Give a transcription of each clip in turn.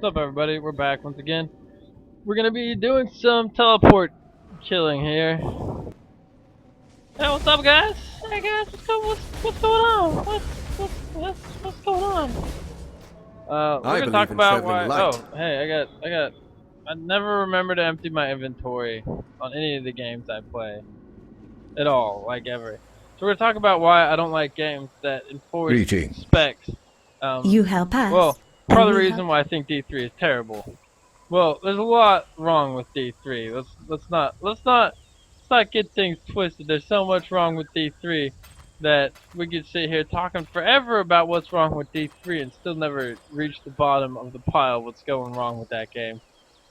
What's up, everybody? We're back once again. We're gonna be doing some teleport killing here. Hey, what's up, guys? Hey, guys, what's going on? What's going on? We're I gonna talk believe in about traveling why. light. Oh, hey, I never remember to empty my inventory on any of the games I play at all, like ever. So we're gonna talk about why I don't like games that enforce Greetings. specs. You help Well, us, part and of the we reason help. why I think D3 is terrible. Well, there's a lot wrong with D3. Let's not get things twisted. There's so much wrong with D3 that we could sit here talking forever about what's wrong with D3 and still never reach the bottom of the pile. What's going wrong with that game?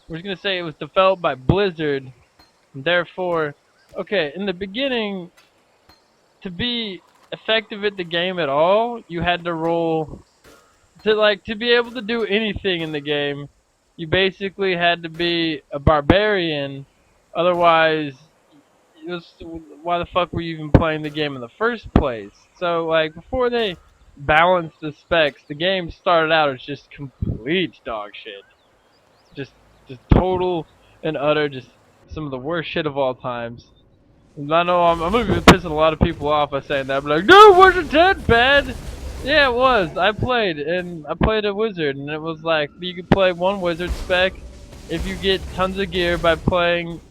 We're just gonna say it was developed by Blizzard, and therefore, okay, in the beginning, to be effective at the game at all, you had to roll to be able to do anything in the game, you basically had to be a barbarian. Otherwise, it was, why the fuck were you even playing the game in the first place? So like before they balanced the specs, the game started out as just complete dog shit. Just just total and utter just some of the worst shit of all times. And I know I'm gonna be pissing a lot of people off by saying that. I'm like, no, wasn't that bad? Yeah, it was. I played a wizard, and it was like you could play one wizard spec if you get tons of gear by playing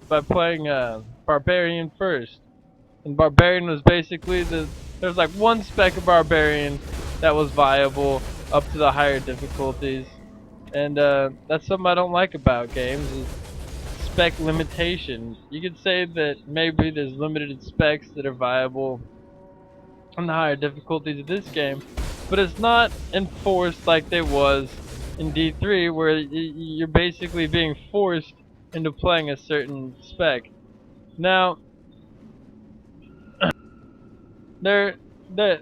barbarian first. And barbarian was basically there was like one spec of barbarian that was viable up to the higher difficulties, and that's something I don't like about games is spec limitations. You could say that maybe there's limited specs that are viable on the higher difficulties of this game, but it's not enforced like they was in D3, where you're basically being forced into playing a certain spec. Now, they're they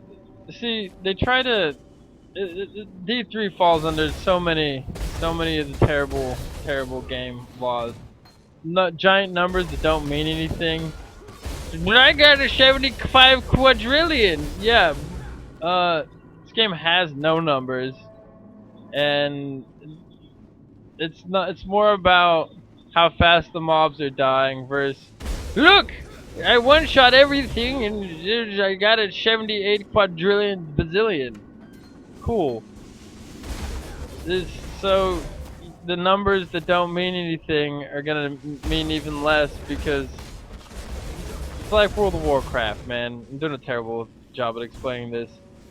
see they try to D3 falls under so many of the terrible game laws. Not giant numbers that don't mean anything. But I got a 75 quadrillion. Yeah. This game has no numbers, and it's not. It's more about how fast the mobs are dying versus. Look, I one shot everything, and I got a 78 quadrillion bazillion. Cool. This so the numbers that don't mean anything are gonna mean even less because it's like World of Warcraft, man. I'm doing a terrible job at explaining this.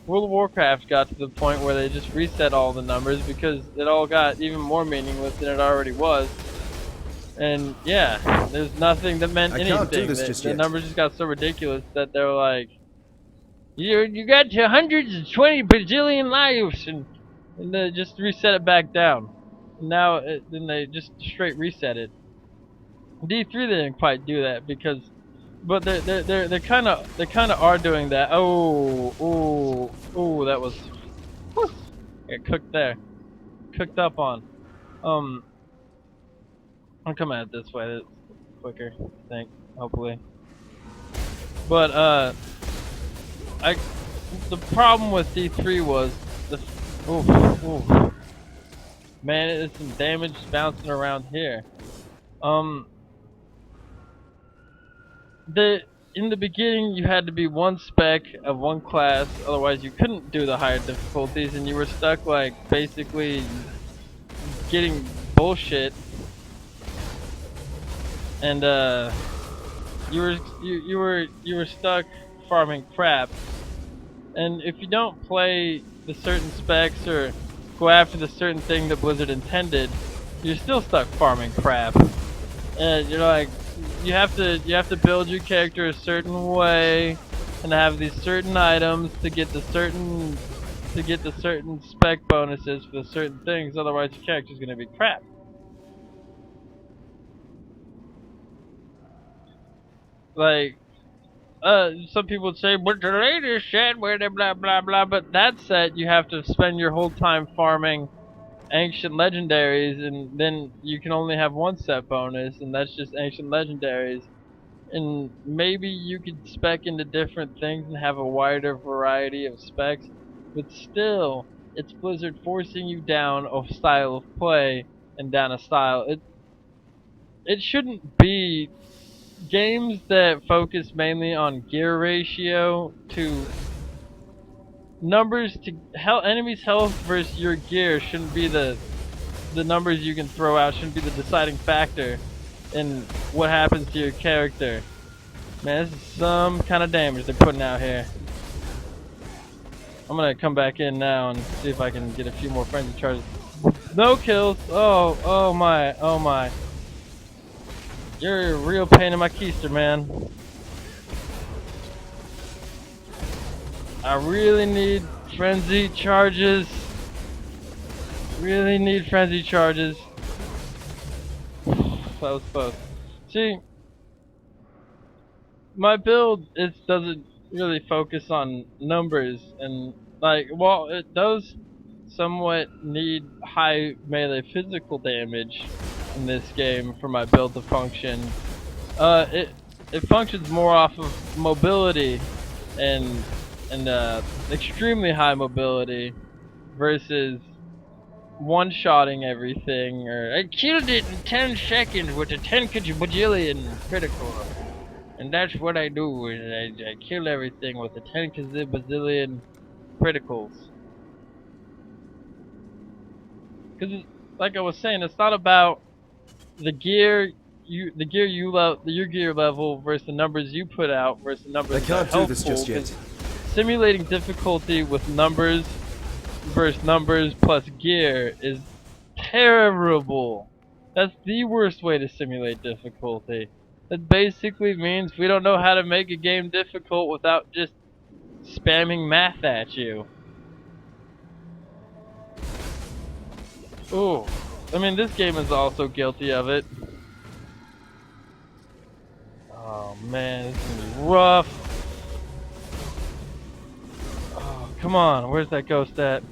World of Warcraft got to the point where they just reset all the numbers because it all got even more meaningless than it already was. And yeah, there's nothing that meant I anything. can't do this just The yet. numbers just got so ridiculous that they were like, you got to hundreds and 20 bajillion lives, and they just reset it back down. And now then they just straight reset it. D3 they didn't quite do that because, but they kind of are doing that. Oh, that was whew, got cooked there, cooked up on. Um, I'm coming at it this way. That's quicker, I think, hopefully. But I the problem with D3 was the ooh, man, there's some damage bouncing around here. Um, the in the beginning you had to be one spec of one class, otherwise you couldn't do the higher difficulties, and you were stuck like basically getting bullshit, and you were stuck farming crap. And if you don't play the certain specs or go after the certain thing that Blizzard intended, you're still stuck farming crap. And you're like, you have to build your character a certain way and have these certain items to get the certain spec bonuses for the certain things. Otherwise, your character's gonna be crap. Like, some people would say, but the latest set, where they blah blah blah. But that set, you have to spend your whole time farming ancient legendaries, and then you can only have one set bonus, and that's just ancient legendaries. And maybe you could spec into different things and have a wider variety of specs, but still, it's Blizzard forcing you down a style of play and down a style. It shouldn't be games that focus mainly on gear ratio to numbers to enemies' health versus your gear shouldn't be the numbers you can throw out shouldn't be the deciding factor in what happens to your character. Man, this is some kind of damage they're putting out here. I'm gonna come back in now and see if I can get a few more frenzy charges. No kills. Oh my, oh my. You're a real pain in my keister, man. I really need frenzy charges. Really need frenzy charges. That was close. See, my build doesn't really focus on numbers, and like, well, it does somewhat need high melee physical damage in this game for my build to function. It functions more off of mobility and extremely high mobility versus one-shotting everything, or I killed it in 10 seconds with a 10 bajillion critical. And that's what I do, is I kill everything with a 10 bazillion criticals. Because, like I was saying, it's not about the gear your gear level versus the numbers you put out versus the numbers. I can't do this just yet. Simulating difficulty with numbers versus numbers plus gear is terrible. That's the worst way to simulate difficulty. That basically means we don't know how to make a game difficult without just spamming math at you. Ooh. I mean, this game is also guilty of it. Oh man, this is gonna be rough. Oh, come on, where's that ghost at?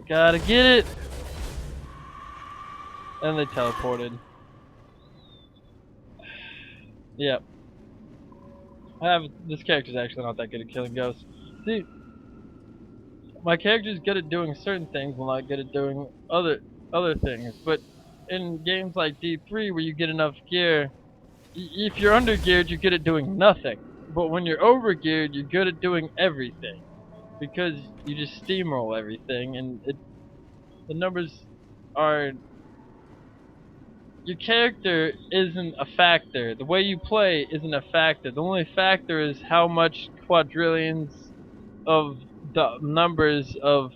Gotta get it! And they teleported. Yep. This character's actually not that good at killing ghosts. See, my character's good at doing certain things while not good at doing other things. But in games like D3 where you get enough gear, if you're under geared, you're good at doing nothing. But when you're over geared, you're good at doing everything. Because you just steamroll everything, and the numbers are... Your character isn't a factor. The way you play isn't a factor. The only factor is how much quadrillions of the numbers of...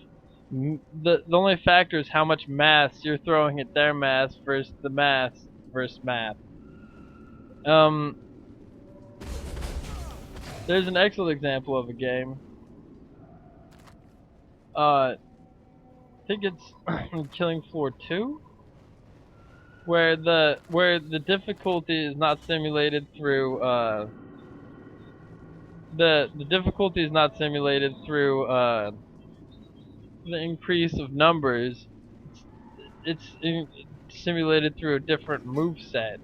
The only factor is how much mass you're throwing at their mass versus the mass versus math. There's an excellent example of a game. I think it's Killing Floor 2, where the difficulty is not simulated through the difficulty is not simulated through the increase of numbers. It's simulated through a different moveset.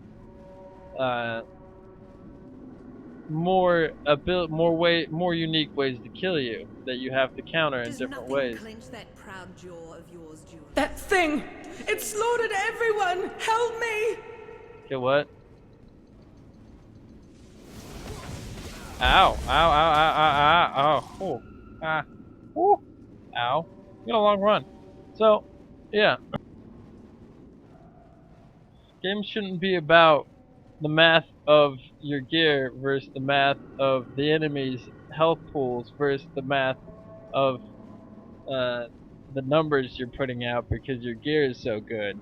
More unique ways to kill you that you have to counter in different ways. That proud jaw of yours, Julie? That thing! It slaughtered everyone! Help me! Okay, what? Ow! Ow! Ow! Ow! Ow! Ow! Oh! Ooh. Ah! Ooh! Ow! You got a long run. So, yeah. Games shouldn't be about the math of your gear versus the math of the enemy's health pools versus the math of the numbers you're putting out because your gear is so good.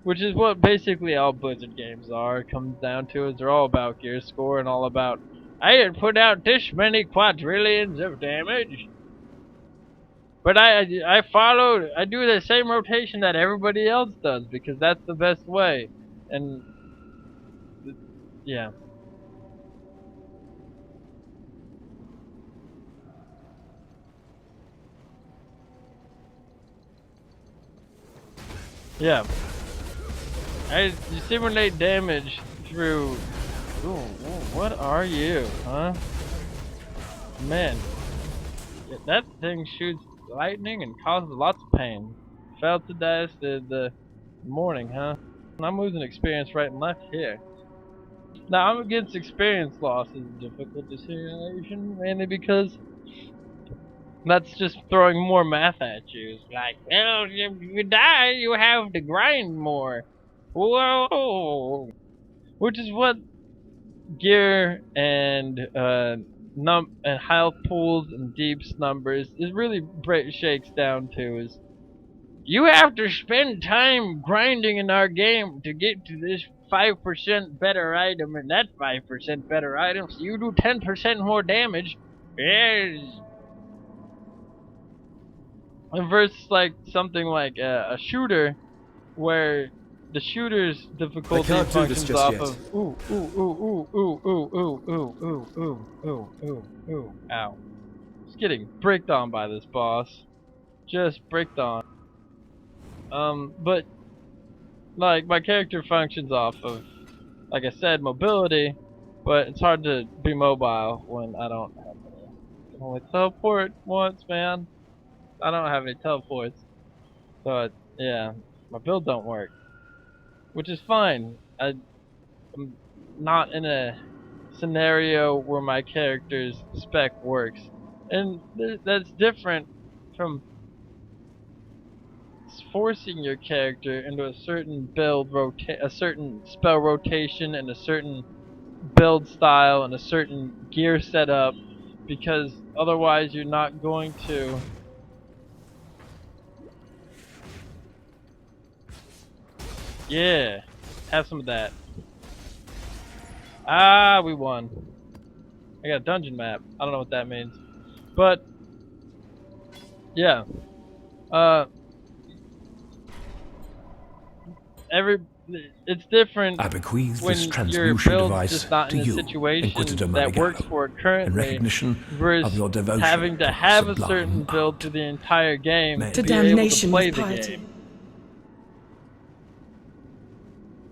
Which is what basically all Blizzard games are. It comes down to is they're all about gear score and all about I had put out this many quadrillions of damage. But I do the same rotation that everybody else does because that's the best way. And yeah. Yeah. You simulate damage through... Ooh, what are you, huh? Man, yeah, that thing shoots lightning and causes lots of pain. Fell to dust the morning, huh? I'm losing experience right and left here. Now I'm against experience loss as a difficulty simulation, mainly because that's just throwing more math at you. It's like, well, if you die, you have to grind more. Whoa! Which is what gear and and health pools and deeps numbers is really shakes down to is you have to spend time grinding in our game to get to this 5% better item, and that 5% better item, so you do 10% more damage. Yes. Versus like something like a shooter, where the shooter's difficulty can't do this functions just off yet. of ooh ooh ooh ooh ooh ooh ooh ooh ooh ooh ooh ooh ow. Just getting bricked on by this boss. Just bricked on. But like my character functions off of, like I said, mobility, but it's hard to be mobile when I don't have any. I can only teleport once, man. I don't have any teleports, so yeah, my build don't work, which is fine. I'm not in a scenario where my character's spec works, and that's different from forcing your character into a certain a certain spell rotation, and a certain build style, and a certain gear setup, because otherwise you're not going to. Yeah, have some of that. Ah, we won. I got a dungeon map. I don't know what that means, but yeah. Uh, every it's different I bequeath when this your transmutation build's device just not to in a you, situation Inquisitor that works Marigallo, for it in currently, recognition versus of your devotion having to to have a sublime certain build art. through the entire game May to it be be. able to damnation play with the piety. game.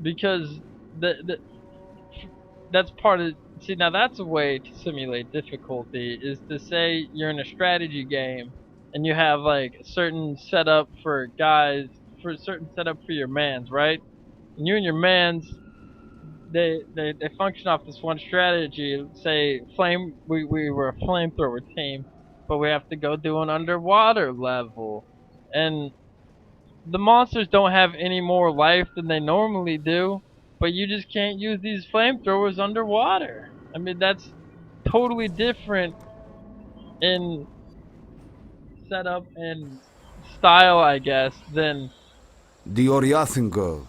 Because the that's part of, see, now that's a way to simulate difficulty, is to say you're in a strategy game and you have like a certain setup for guys, for a certain setup for your mans, right? And you and your mans, they function off this one strategy. Say we were a flamethrower team, but we have to go do an underwater level, and the monsters don't have any more life than they normally do, but you just can't use these flamethrowers underwater. I mean, that's totally different in setup and style, I guess, than The Oriathan girl.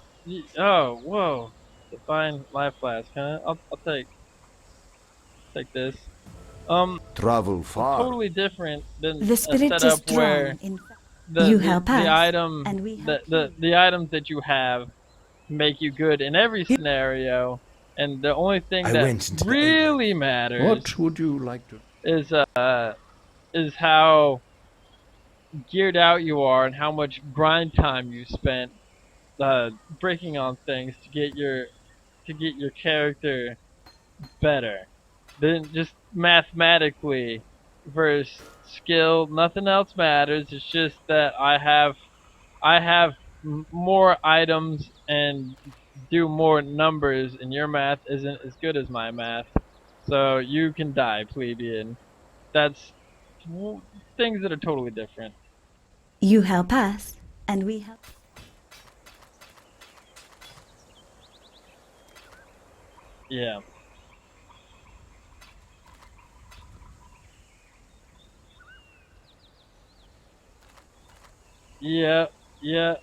oh, whoa, divine life flask, huh? I'll take this. Travel It's far. totally different than The a spirit is setup where drawn in. You help the us, item and we help you. the items that you have make you good in every scenario, and the only thing I that went into the really Ape. matters What would you like to? is how geared out you are and how much grind time you spent breaking on things to get your character better. Then just mathematically versus skill, nothing else matters. It's just that I have more items and do more numbers, and your math isn't as good as my math. So you can die, plebeian. That's things that are totally different. You help us, and we help. Yeah. Yeah. Yeah.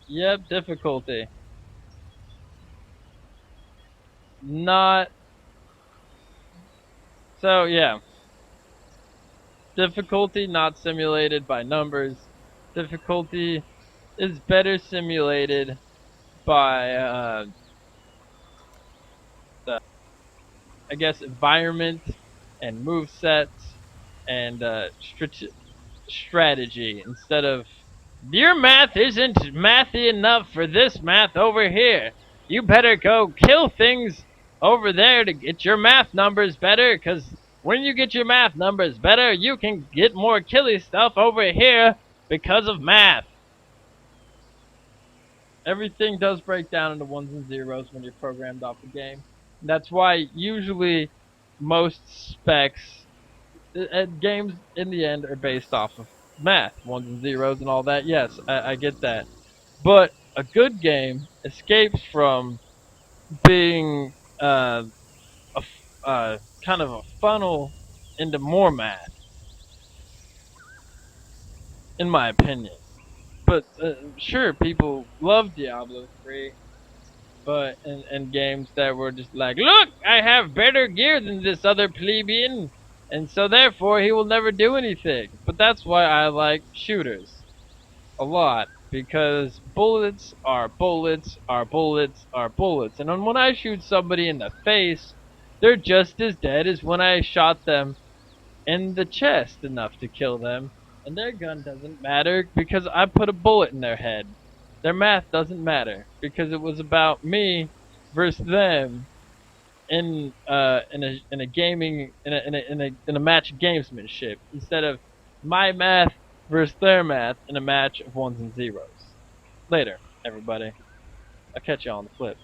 Yep. Difficulty. Not. So yeah. Difficulty not simulated by numbers. Difficulty is better simulated by the, I guess, environment and move sets and strategy, instead of your math isn't mathy enough for this math over here. You better go kill things over there to get your math numbers better, because When you get your math numbers better, you can get more killy stuff over here because of math. Everything does break down into ones and zeros when you're programmed off the game. That's why usually most specs games in the end are based off of math, ones and zeros and all that. Yes, I get that. But a good game escapes from being kind of a funnel into more math, in my opinion. But sure, people love Diablo 3, but in games that were just like, look, I have better gear than this other plebeian, and so therefore he will never do anything. But that's why I like shooters a lot, because bullets are bullets are bullets are bullets, and when I shoot somebody in the face, they're just as dead as when I shot them in the chest enough to kill them, and their gun doesn't matter because I put a bullet in their head. Their math doesn't matter because it was about me versus them in a gaming in a match of gamesmanship instead of my math versus their math in a match of ones and zeros. Later, everybody. I'll catch you on the flip.